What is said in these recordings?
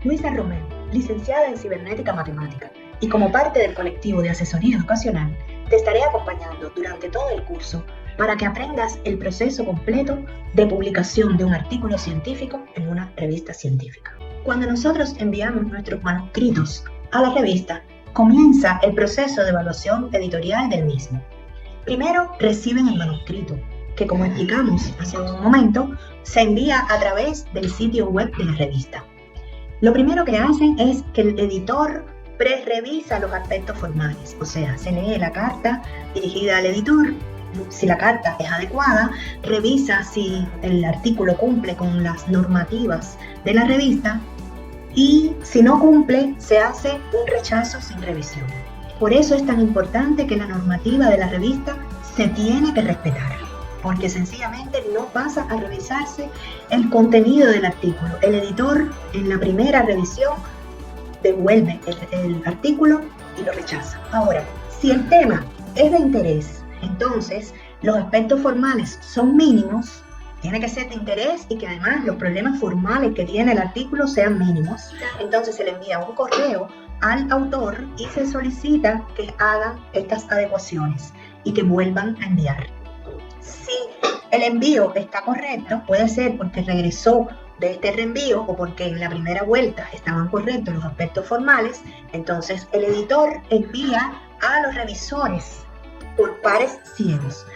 Luisa Romero, licenciada en Cibernética Matemática, y como parte del colectivo de asesoría educacional, te estaré acompañando durante todo el curso para que aprendas el proceso completo de publicación de un artículo científico en una revista científica. Cuando nosotros enviamos nuestros manuscritos a la revista, comienza el proceso de evaluación editorial del mismo. Primero reciben el manuscrito, que como explicamos hace un momento, se envía a través del sitio web de la revista. Lo primero que hacen es que el editor pre-revisa los aspectos formales, o sea, se lee la carta dirigida al editor, si la carta es adecuada, revisa si el artículo cumple con las normativas de la revista y si no cumple, se hace un rechazo sin revisión. Por eso es tan importante que la normativa de la revista se tiene que respetar, porque sencillamente no pasa a revisarse el contenido del artículo. El editor en la primera revisión devuelve el artículo y lo rechaza. Ahora, si el tema es de interés, entonces los aspectos formales son mínimos, tiene que ser de interés y que además los problemas formales que tiene el artículo sean mínimos. Entonces se le envía un correo al autor y se solicita que hagan estas adecuaciones y que vuelvan a enviar. Si el envío está correcto, puede ser porque regresó de este reenvío o porque en la primera vuelta estaban correctos los aspectos formales, entonces el editor envía a los revisores por pares ciegos.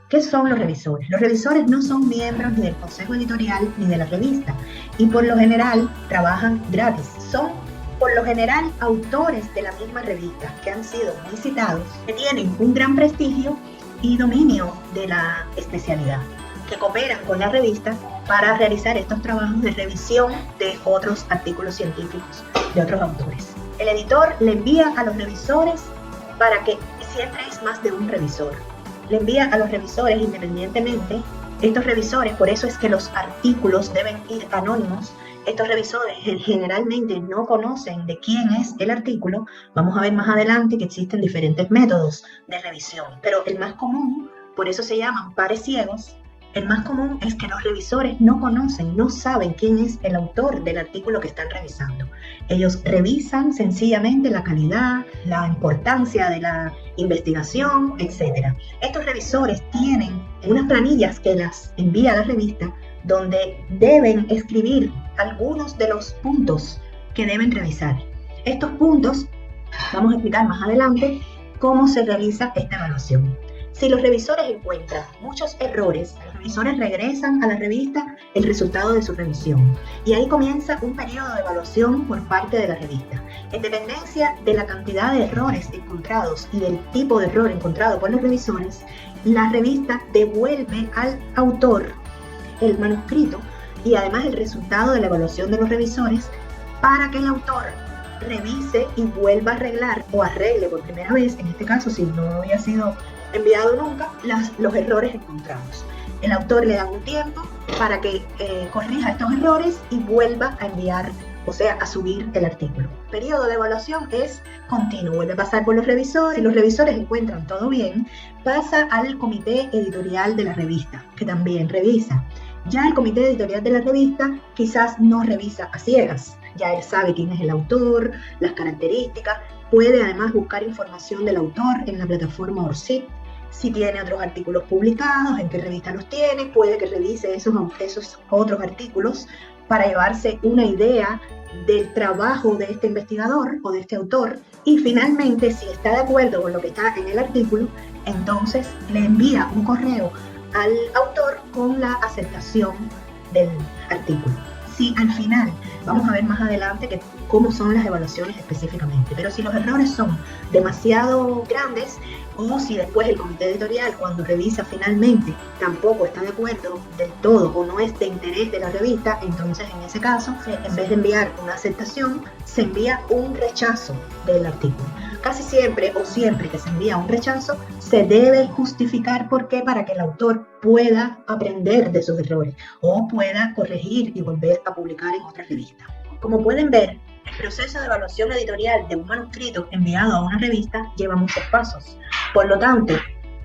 ¿Qué son los revisores? Los revisores no son miembros ni del consejo editorial ni de la revista y por lo general trabajan gratis. Son por lo general autores de la misma revista que han sido muy citados, que tienen un gran prestigio y dominio de la especialidad, que cooperan con la revista para realizar estos trabajos de revisión de otros artículos científicos de otros autores. El editor le envía a los revisores para que siempre es más de un revisor. Le envía a los revisores independientemente. Estos revisores, por eso es que los artículos deben ir anónimos. Estos revisores generalmente no conocen de quién es el artículo. Vamos a ver más adelante que existen diferentes métodos de revisión, pero el más común, por eso se llaman pares ciegos, el más común es que los revisores no conocen, no saben quién es el autor del artículo que están revisando. Ellos revisan sencillamente la calidad, la importancia de la investigación, etc. Estos revisores tienen unas planillas que las envía a la revista donde deben escribir algunos de los puntos que deben revisar. Estos puntos, vamos a explicar más adelante cómo se realiza esta evaluación. Si los revisores encuentran muchos errores, los revisores regresan a la revista el resultado de su revisión y ahí comienza un periodo de evaluación por parte de la revista. En dependencia de la cantidad de errores encontrados y del tipo de error encontrado por los revisores, la revista devuelve al autor el manuscrito y además el resultado de la evaluación de los revisores para que el autor revise y vuelva a arreglar o arregle por primera vez, en este caso si no había sido enviado nunca, los errores encontrados. El autor le da un tiempo para que corrija estos errores y vuelva a enviar, o sea, a subir el artículo. El periodo de evaluación es continuo, vuelve a pasar por los revisores. Si los revisores encuentran todo bien, pasa al comité editorial de la revista, que también revisa. Ya el comité editorial de la revista quizás no revisa a ciegas, ya él sabe quién es el autor, las características, puede además buscar información del autor en la plataforma ORCID, si tiene otros artículos publicados, en qué revista los tiene, puede que revise esos otros artículos para llevarse una idea del trabajo de este investigador o de este autor y finalmente si está de acuerdo con lo que está en el artículo, entonces le envía un correo al autor con la aceptación del artículo. Si al final, vamos a ver más adelante cómo son las evaluaciones específicamente, pero si los errores son demasiado grandes o si después el comité editorial cuando revisa finalmente tampoco está de acuerdo del todo o no es de interés de la revista, entonces en ese caso, en vez de enviar una aceptación, se envía un rechazo del artículo. Casi siempre o siempre que se envía un rechazo, se debe justificar por qué para que el autor pueda aprender de sus errores o pueda corregir y volver a publicar en otra revista. Como pueden ver, el proceso de evaluación editorial de un manuscrito enviado a una revista lleva muchos pasos. Por lo tanto,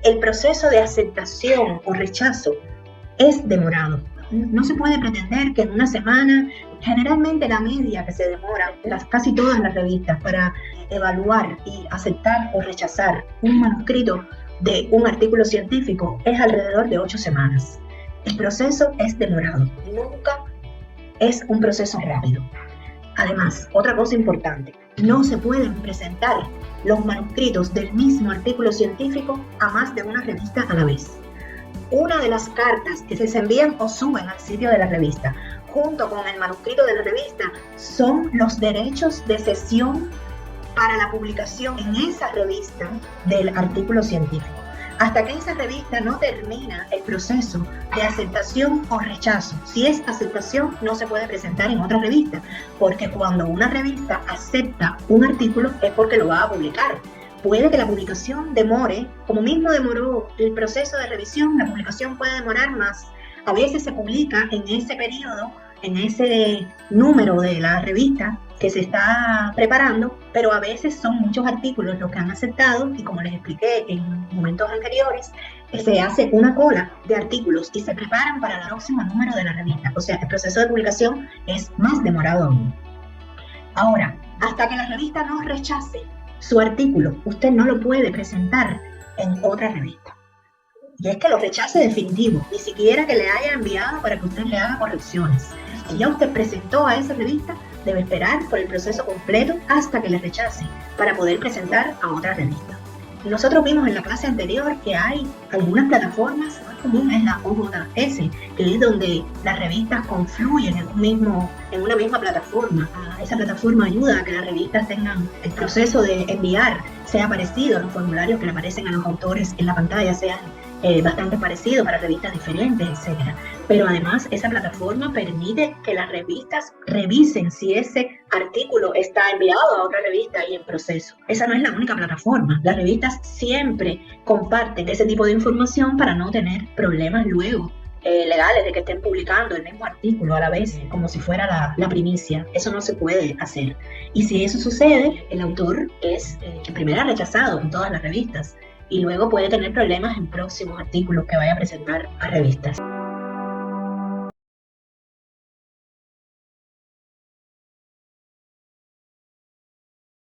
el proceso de aceptación o rechazo es demorado. no se puede pretender que en una semana, generalmente la media que se demora casi todas las revistas para evaluar y aceptar o rechazar un manuscrito de un artículo científico es alrededor de 8 semanas. El proceso es demorado, nunca es un proceso rápido. Además, otra cosa importante, no se pueden presentar los manuscritos del mismo artículo científico a más de una revista a la vez. Una de las cartas que se envían o suben al sitio de la revista, junto con el manuscrito de la revista, son los derechos de cesión para la publicación en esa revista del artículo científico. Hasta que esa revista no termina el proceso de aceptación o rechazo. Si es aceptación, no se puede presentar en otra revista, porque cuando una revista acepta un artículo es porque lo va a publicar. Puede que la publicación demore, como mismo demoró el proceso de revisión, la publicación puede demorar más. A veces se publica en ese periodo, en ese número de la revista que se está preparando, pero a veces son muchos artículos los que han aceptado y como les expliqué en momentos anteriores, se hace una cola de artículos y se preparan para el próximo número de la revista. O sea, el proceso de publicación es más demorado aún. Ahora, hasta que la revista no rechace su artículo, usted no lo puede presentar en otra revista. Y es que lo rechace definitivo, ni siquiera que le haya enviado para que usted le haga correcciones. Si ya usted presentó a esa revista, debe esperar por el proceso completo hasta que le rechace para poder presentar a otra revista. Nosotros vimos en la clase anterior que hay algunas plataformas, más común es la OJS, que es donde las revistas confluyen en una misma plataforma. Esa plataforma ayuda a que las revistas tengan el proceso de enviar, sea parecido a los formularios que le aparecen a los autores en la pantalla, sean bastante parecido para revistas diferentes, etc. Pero además esa plataforma permite que las revistas revisen si ese artículo está enviado a otra revista y en proceso. Esa no es la única plataforma. Las revistas siempre comparten ese tipo de información para no tener problemas luego legales de que estén publicando el mismo artículo a la vez, como si fuera la primicia. Eso no se puede hacer. Y si eso sucede, el autor es primero rechazado en todas las revistas y luego puede tener problemas en próximos artículos que vaya a presentar a revistas.